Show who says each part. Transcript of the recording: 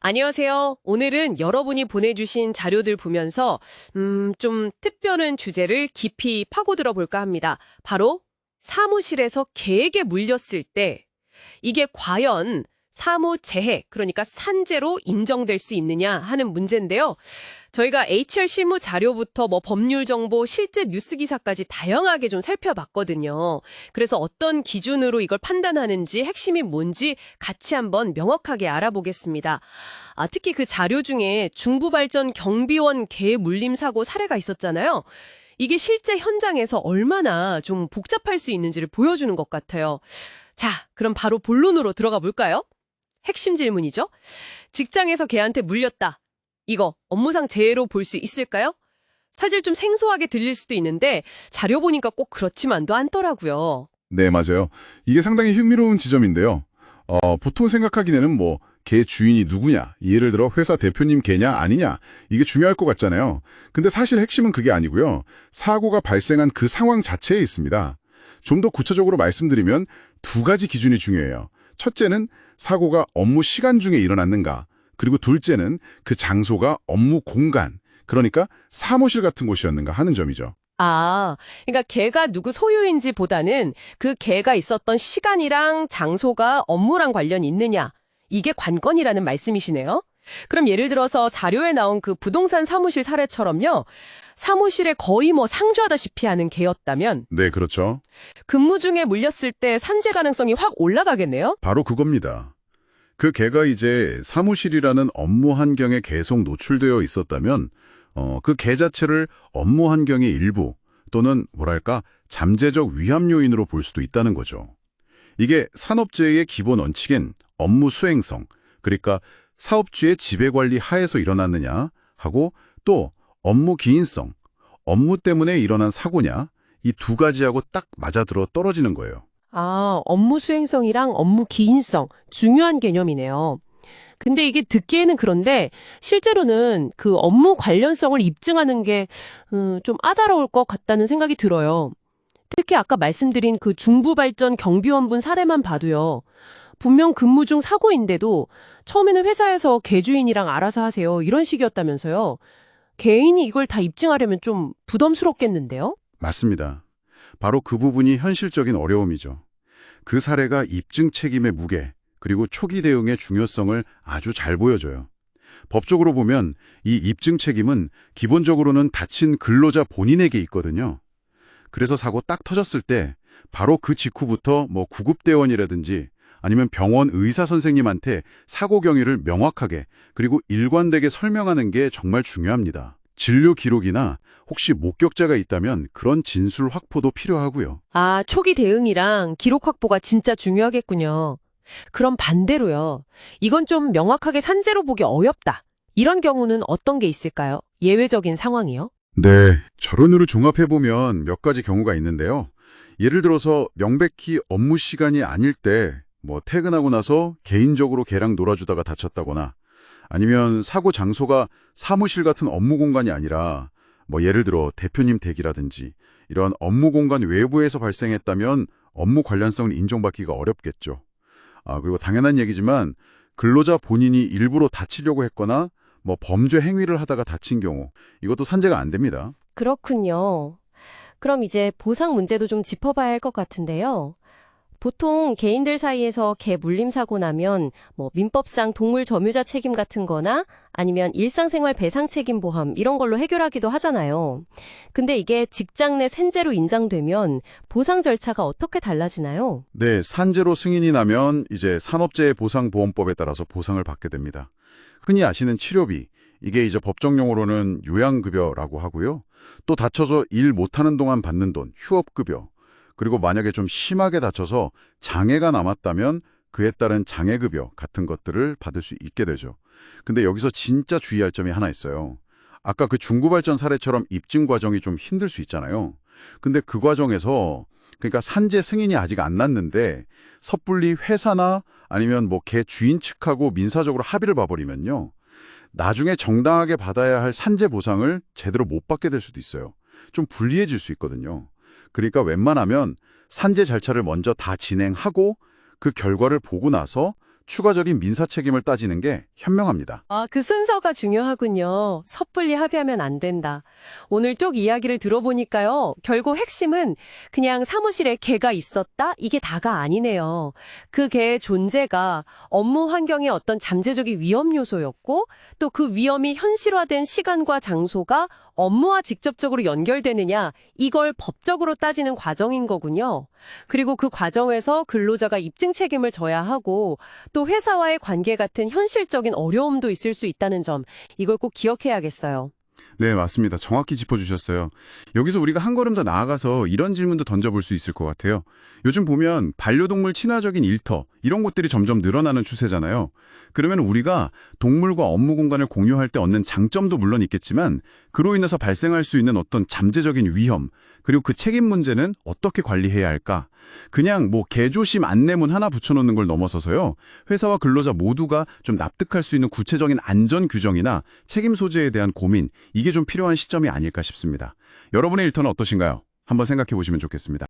Speaker 1: 안녕하세요. 오늘은 여러분이 보내주신 자료들 보면서 좀 특별한 주제를 깊이 파고들어 볼까 합니다. 바로 사무실에서 개에게 물렸을 때 이게 과연 사무재해, 그러니까 산재로 인정될 수 있느냐 하는 문제인데요. 저희가 HR 실무 자료부터 법률 정보, 실제 뉴스 기사까지 다양하게 좀 살펴봤거든요. 그래서 어떤 기준으로 이걸 판단하는지, 핵심이 뭔지 같이 한번 명확하게 알아보겠습니다. 특히 그 자료 중에 중부발전 경비원 개 물림 사고 사례가 있었잖아요. 이게 실제 현장에서 얼마나 좀 복잡할 수 있는지를 보여주는 것 같아요. 자, 그럼 바로 본론으로 들어가 볼까요? 핵심 질문이죠. 직장에서 개한테 물렸다. 이거 업무상 재해로 볼 수 있을까요? 사실 좀 생소하게 들릴 수도 있는데 자료 보니까 꼭 그렇지만도 않더라고요.
Speaker 2: 네, 맞아요. 이게 상당히 흥미로운 지점인데요. 보통 생각하기에는 개 주인이 누구냐, 예를 들어 회사 대표님 개냐 아니냐, 이게 중요할 것 같잖아요. 근데 사실 핵심은 그게 아니고요. 사고가 발생한 그 상황 자체에 있습니다. 좀 더 구체적으로 말씀드리면 두 가지 기준이 중요해요. 첫째는 사고가 업무 시간 중에 일어났는가, 그리고 둘째는 그 장소가 업무 공간, 그러니까 사무실 같은 곳이었는가 하는 점이죠.
Speaker 1: 그러니까 개가 누구 소유인지 보다는 그 개가 있었던 시간이랑 장소가 업무랑 관련이 있느냐, 이게 관건이라는 말씀이시네요. 그럼 예를 들어서 자료에 나온 그 부동산 사무실 사례처럼요. 사무실에 거의 상주하다시피 하는 개였다면
Speaker 2: 네, 그렇죠.
Speaker 1: 근무 중에 물렸을 때 산재 가능성이 확 올라가겠네요?
Speaker 2: 바로 그겁니다. 그 개가 이제 사무실이라는 업무 환경에 계속 노출되어 있었다면 그 개 자체를 업무 환경의 일부 또는 잠재적 위험 요인으로 볼 수도 있다는 거죠. 이게 산업재해의 기본 원칙인 업무 수행성, 그러니까 사업주의 지배관리 하에서 일어났느냐 하고 또 업무 기인성, 업무 때문에 일어난 사고냐, 이 두 가지하고 딱 맞아들어 떨어지는 거예요.
Speaker 1: 업무 수행성이랑 업무 기인성, 중요한 개념이네요. 근데 이게 듣기에는 그런데 실제로는 그 업무 관련성을 입증하는 게 좀 까다로울 것 같다는 생각이 들어요. 특히 아까 말씀드린 그 중부발전 경비원분 사례만 봐도요. 분명 근무 중 사고인데도 처음에는 회사에서 개주인이랑 알아서 하세요. 이런 식이었다면서요. 개인이 이걸 다 입증하려면 좀 부담스럽겠는데요?
Speaker 2: 맞습니다. 바로 그 부분이 현실적인 어려움이죠. 그 사례가 입증 책임의 무게, 그리고 초기 대응의 중요성을 아주 잘 보여줘요. 법적으로 보면 이 입증 책임은 기본적으로는 다친 근로자 본인에게 있거든요. 그래서 사고 딱 터졌을 때 바로 그 직후부터 구급대원이라든지 아니면 병원 의사 선생님한테 사고 경위를 명확하게 그리고 일관되게 설명하는 게 정말 중요합니다. 진료 기록이나 혹시 목격자가 있다면 그런 진술 확보도 필요하고요.
Speaker 1: 초기 대응이랑 기록 확보가 진짜 중요하겠군요. 그럼 반대로요. 이건 좀 명확하게 산재로 보기 어렵다. 이런 경우는 어떤 게 있을까요? 예외적인 상황이요?
Speaker 2: 네, 결론으로 종합해보면 몇 가지 경우가 있는데요. 예를 들어서 명백히 업무 시간이 아닐 때 퇴근하고 나서 개인적으로 개랑 놀아주다가 다쳤다거나 아니면 사고 장소가 사무실 같은 업무 공간이 아니라 예를 들어 대표님 댁이라든지 이런 업무 공간 외부에서 발생했다면 업무 관련성을 인정받기가 어렵겠죠. 그리고 당연한 얘기지만 근로자 본인이 일부러 다치려고 했거나 범죄 행위를 하다가 다친 경우 이것도 산재가 안 됩니다.
Speaker 3: 그렇군요. 그럼 이제 보상 문제도 좀 짚어봐야 할 것 같은데요. 보통 개인들 사이에서 개 물림 사고 나면 민법상 동물 점유자 책임 같은 거나 아니면 일상생활 배상 책임 보험 이런 걸로 해결하기도 하잖아요. 근데 이게 직장 내 산재로 인정되면 보상 절차가 어떻게 달라지나요?
Speaker 2: 네, 산재로 승인이 나면 이제 산업재해보상보험법에 따라서 보상을 받게 됩니다. 흔히 아시는 치료비, 이게 이제 법정용어로는 요양급여라고 하고요. 또 다쳐서 일 못하는 동안 받는 돈, 휴업급여, 그리고 만약에 좀 심하게 다쳐서 장애가 남았다면 그에 따른 장애급여 같은 것들을 받을 수 있게 되죠. 근데 여기서 진짜 주의할 점이 하나 있어요. 아까 그 중구발전 사례처럼 입증 과정이 좀 힘들 수 있잖아요. 근데 그 과정에서 그러니까 산재 승인이 아직 안 났는데 섣불리 회사나 아니면 개 주인 측하고 민사적으로 합의를 봐버리면요. 나중에 정당하게 받아야 할 산재 보상을 제대로 못 받게 될 수도 있어요. 좀 불리해질 수 있거든요. 그러니까 웬만하면 산재 절차를 먼저 다 진행하고 그 결과를 보고 나서 추가적인 민사 책임을 따지는 게 현명합니다.
Speaker 1: 아, 그 순서가 중요하군요. 섣불리 합의하면 안 된다. 오늘 쭉 이야기를 들어보니까요. 결국 핵심은 그냥 사무실에 개가 있었다? 이게 다가 아니네요. 그 개의 존재가 업무 환경의 어떤 잠재적인 위험 요소였고 또 그 위험이 현실화된 시간과 장소가 업무와 직접적으로 연결되느냐 이걸 법적으로 따지는 과정인 거군요. 그리고 그 과정에서 근로자가 입증 책임을 져야 하고 또 회사와의 관계 같은 현실적인 어려움도 있을 수 있다는 점, 이걸 꼭 기억해야겠어요.
Speaker 4: 네, 맞습니다. 정확히 짚어주셨어요. 여기서 우리가 한 걸음 더 나아가서 이런 질문도 던져볼 수 있을 것 같아요. 요즘 보면 반려동물 친화적인 일터, 이런 곳들이 점점 늘어나는 추세잖아요. 그러면 우리가 동물과 업무 공간을 공유할 때 얻는 장점도 물론 있겠지만 그로 인해서 발생할 수 있는 어떤 잠재적인 위험, 그리고 그 책임 문제는 어떻게 관리해야 할까? 그냥 개조심 안내문 하나 붙여놓는 걸 넘어서서요. 회사와 근로자 모두가 좀 납득할 수 있는 구체적인 안전 규정이나 책임 소재에 대한 고민, 이게 좀 필요한 시점이 아닐까 싶습니다. 여러분의 일터는 어떠신가요? 한번 생각해 보시면 좋겠습니다.